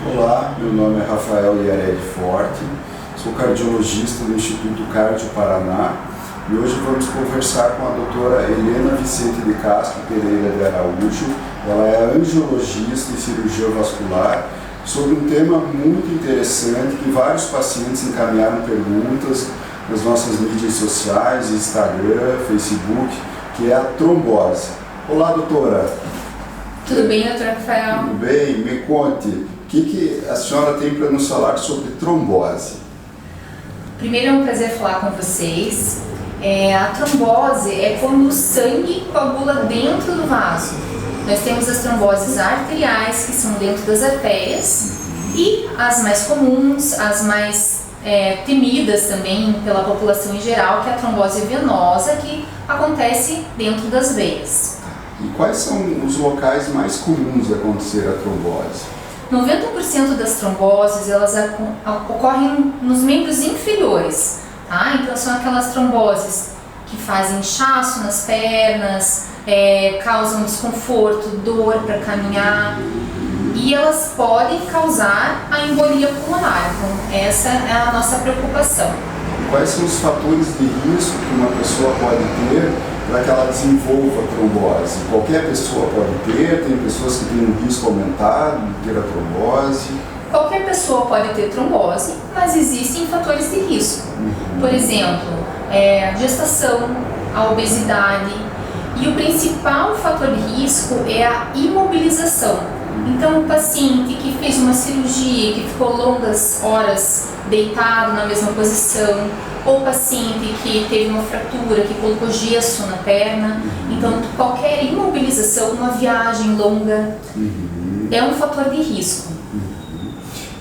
Olá, meu nome é Rafael Iaredi Forte, sou cardiologista do Instituto Cardio Paraná e hoje vamos conversar com a doutora Helena Vicente de Castro Pereira de Araújo. Ela é angiologista e cirurgiã vascular, sobre um tema muito interessante que vários pacientes encaminharam perguntas nas nossas mídias sociais, Instagram, Facebook, que é a trombose. Olá, doutora. Tudo bem, doutor Rafael? Tudo bem? Me conte, o que a senhora tem para nos falar sobre trombose? Primeiro é um prazer falar com vocês. A trombose é quando o sangue coagula dentro do vaso. Nós temos as tromboses arteriais, que são dentro das artérias, e as mais comuns, as mais temidas também pela população em geral, que é a trombose venosa, que acontece dentro das veias. E quais são os locais mais comuns de acontecer a trombose? 90% das tromboses, elas ocorrem nos membros inferiores, tá? Então são aquelas tromboses que fazem inchaço nas pernas, causam desconforto, dor para caminhar, e elas podem causar a embolia pulmonar. Então essa é a nossa preocupação. Quais são os fatores de risco que uma pessoa pode ter para que ela desenvolva trombose? Qualquer pessoa pode ter, tem pessoas que têm um risco aumentado de ter a trombose. Qualquer pessoa pode ter trombose, mas existem fatores de risco. Por exemplo, a gestação, a obesidade, e o principal fator de risco é a imobilização. Então, o paciente que fez uma cirurgia, que ficou longas horas deitado na mesma posição, ou o paciente que teve uma fratura, que colocou gesso na perna, então qualquer imobilização, uma viagem longa, é um fator de risco.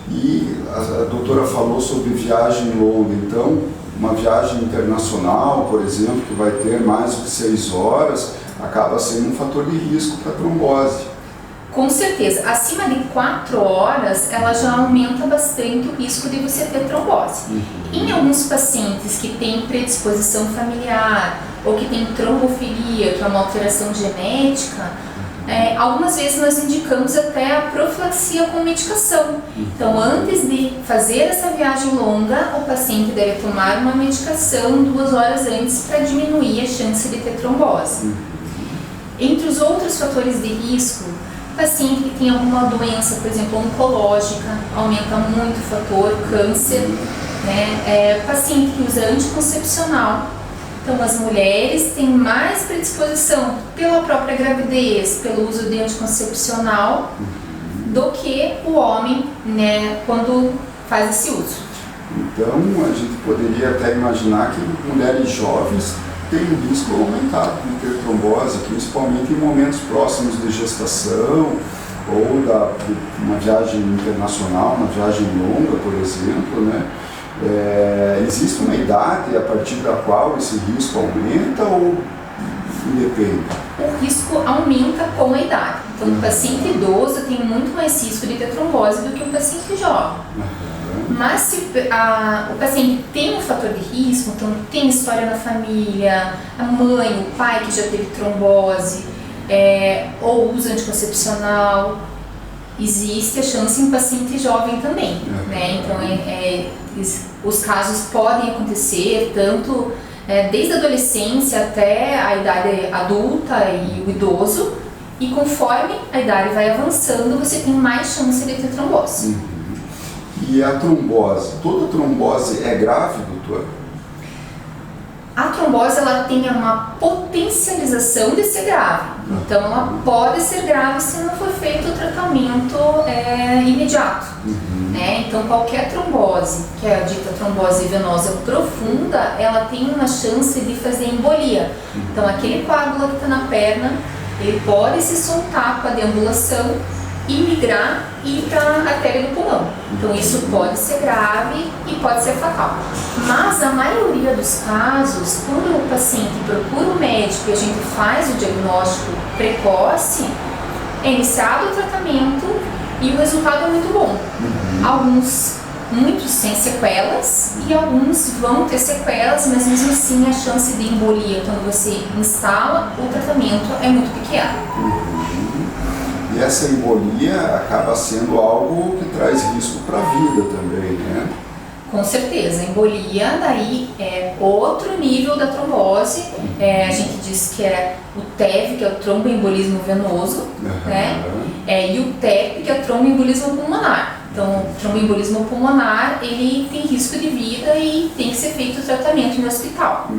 E a doutora falou sobre viagem longa, então uma viagem internacional, por exemplo, que vai ter mais do que 6 horas, acaba sendo um fator de risco para a trombose. Com certeza, acima de 4 horas, ela já aumenta bastante o risco de você ter trombose. Em alguns pacientes que têm predisposição familiar ou que têm trombofilia, que é uma alteração genética, algumas vezes nós indicamos até a profilaxia com medicação. Então, antes de fazer essa viagem longa, o paciente deve tomar uma medicação 2 horas antes para diminuir a chance de ter trombose. Entre os outros fatores de risco, paciente que tem alguma doença, por exemplo, oncológica, aumenta muito o fator, câncer, né? Paciente que usa anticoncepcional. Então, as mulheres têm mais predisposição pela própria gravidez, pelo uso de anticoncepcional, do que o homem, né, quando faz esse uso. Então, a gente poderia até imaginar que mulheres jovens têm um risco aumentado de ter trombose, principalmente em momentos próximos de gestação ou de uma viagem internacional, uma viagem longa, por exemplo, né? Existe uma idade a partir da qual esse risco aumenta ou independe? O risco aumenta com a idade. Então, o paciente idoso tem muito mais risco de ter trombose do que um paciente jovem. Mas se o paciente tem um fator de risco, então tem história na família, a mãe, o pai que já teve trombose, ou uso anticoncepcional, existe a chance em paciente jovem também, né? Então, os casos podem acontecer tanto desde a adolescência até a idade adulta e o idoso, e conforme a idade vai avançando, você tem mais chance de ter trombose. E a trombose, toda trombose é grave, doutor? A trombose, ela tem uma potencialização de ser grave. Então, ela pode ser grave se não for feito o tratamento imediato. Né? Então, qualquer trombose, que é a dita trombose venosa profunda, ela tem uma chance de fazer embolia. Então, aquele coágulo que está na perna, ele pode se soltar com a deambulação e migrar e ir para a artéria do pulmão. Então, isso pode ser grave e pode ser fatal. Mas a maioria dos casos, quando o paciente procura o médico e a gente faz o diagnóstico precoce, é iniciado o tratamento e o resultado é muito bom. Muitos sem sequelas e alguns vão ter sequelas, mas mesmo assim a chance de embolia quando você instala o tratamento é muito pequena. E essa embolia acaba sendo algo que traz risco para a vida também, né? Com certeza, a embolia daí é outro nível da trombose. A gente diz que é o TEV, que é o tromboembolismo venoso, né? E o TEP, que é o tromboembolismo pulmonar. Então, o tromboembolismo pulmonar, ele tem risco de vida e tem que ser feito o tratamento no hospital.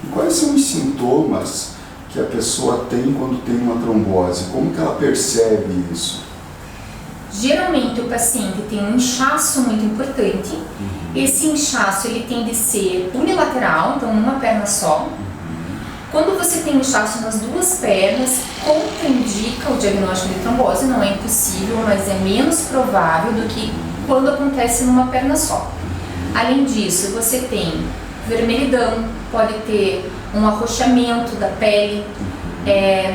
E quais são os sintomas que a pessoa tem quando tem uma trombose? Como que ela percebe isso? Geralmente o paciente tem um inchaço muito importante. Esse inchaço ele tem de ser unilateral, então uma perna só. Quando você tem inchaço nas duas pernas, contraindica o diagnóstico de trombose, não é impossível, mas é menos provável do que quando acontece numa perna só. Além disso, você tem vermelhidão, pode ter um arrochamento da pele,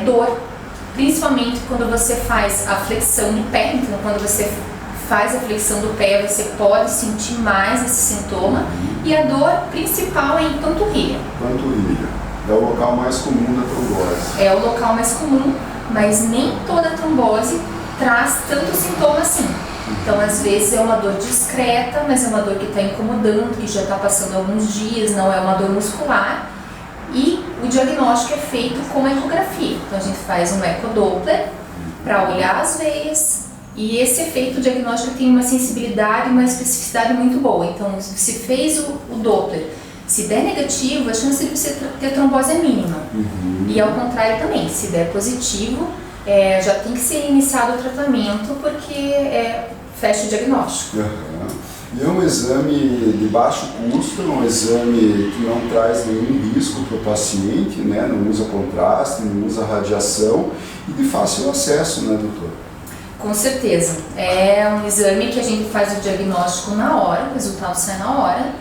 dor, principalmente quando você faz a flexão do pé. Então, quando você faz a flexão do pé, você pode sentir mais esse sintoma. E a dor principal é em panturrilha. Panturrilha. É o local mais comum da trombose. É o local mais comum, mas nem toda trombose traz tanto sintoma assim. Então, às vezes é uma dor discreta, mas é uma dor que está incomodando, que já está passando alguns dias, não é uma dor muscular. E o diagnóstico é feito com ecografia. Então, a gente faz um ecodoppler para olhar as veias. E esse efeito diagnóstico tem uma sensibilidade e uma especificidade muito boa. Então, se fez o Doppler, se der negativo, a chance de você ter trombose é mínima. E ao contrário também, se der positivo, já tem que ser iniciado o tratamento porque fecha o diagnóstico. E é um exame de baixo custo, é um exame que não traz nenhum risco para o paciente, né? Não usa contraste, não usa radiação e de fácil acesso, né, doutor? Com certeza. É um exame que a gente faz o diagnóstico na hora, o resultado sai na hora.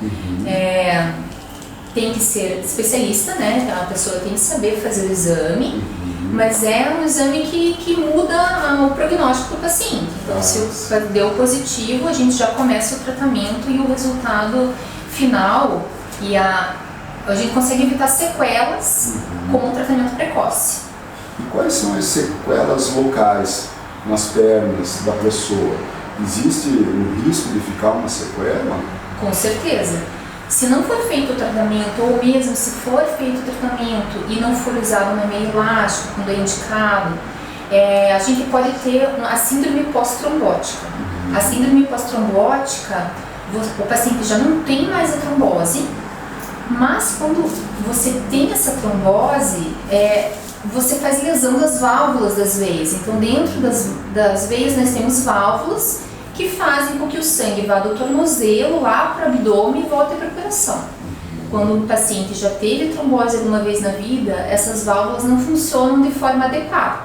Tem que ser especialista, né? A pessoa tem que saber fazer o exame, mas é um exame que muda o prognóstico do paciente. Então, se deu positivo, a gente já começa o tratamento e o resultado final, e a gente consegue evitar sequelas com o tratamento precoce. E quais são as sequelas locais nas pernas da pessoa? Existe o risco de ficar uma sequela? Com certeza. Se não for feito o tratamento, ou mesmo se for feito o tratamento e não for usado um meio elástico, quando é indicado, a gente pode ter a síndrome pós-trombótica. A síndrome pós-trombótica, o paciente já não tem mais a trombose, mas quando você tem essa trombose, você faz lesão das válvulas das veias. Então, dentro das veias nós temos válvulas que fazem com que o sangue vá do tornozelo lá para o abdômen e volte para o coração. Quando o paciente já teve trombose alguma vez na vida, essas válvulas não funcionam de forma adequada.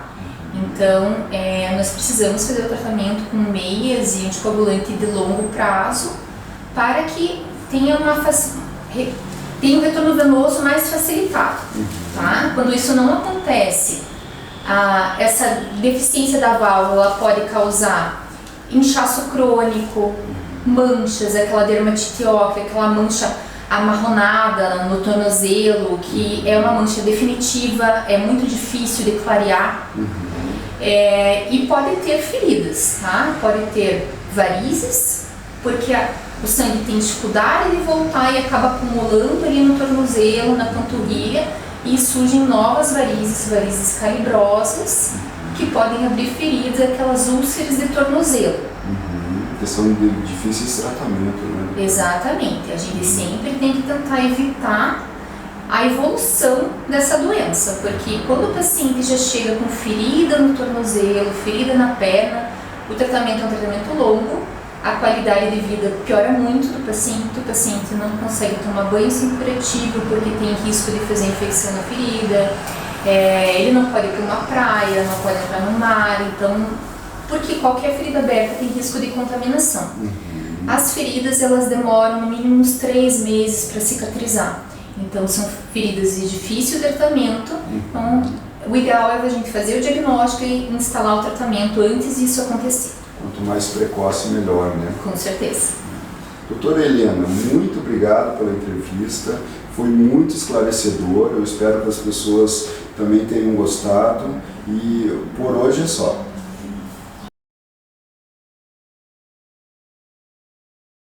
Então, nós precisamos fazer o tratamento com meias e anticoagulante de longo prazo para que tenha um retorno venoso mais facilitado. Tá? Quando isso não acontece, essa deficiência da válvula pode causar inchaço crônico, manchas, aquela dermatite ócrea, aquela mancha amarronada no tornozelo, que é uma mancha definitiva, é muito difícil de clarear. E pode ter feridas, tá? Pode ter varizes, porque o sangue tem dificuldade de voltar e acaba acumulando ali no tornozelo, na panturrilha, e surgem novas varizes calibrosas, que podem abrir feridas, aquelas úlceras de tornozelo. Que são de difíceis tratamento, né? Exatamente. A gente sempre tem que tentar evitar a evolução dessa doença, porque quando o paciente já chega com ferida no tornozelo, ferida na perna, o tratamento é um tratamento longo, a qualidade de vida piora muito do paciente, o paciente não consegue tomar banho sem curativo porque tem risco de fazer infecção na ferida. Ele não pode ir para uma praia, não pode entrar no mar, então, porque qualquer ferida aberta tem risco de contaminação. As feridas, elas demoram no mínimo uns 3 meses para cicatrizar, então são feridas de difícil tratamento. Então, o ideal é a gente fazer o diagnóstico e instalar o tratamento antes disso acontecer. Quanto mais precoce, melhor, né? Com certeza. Doutora Helena, muito obrigado pela entrevista, foi muito esclarecedor, eu espero que as pessoas também tenham gostado e por hoje é só.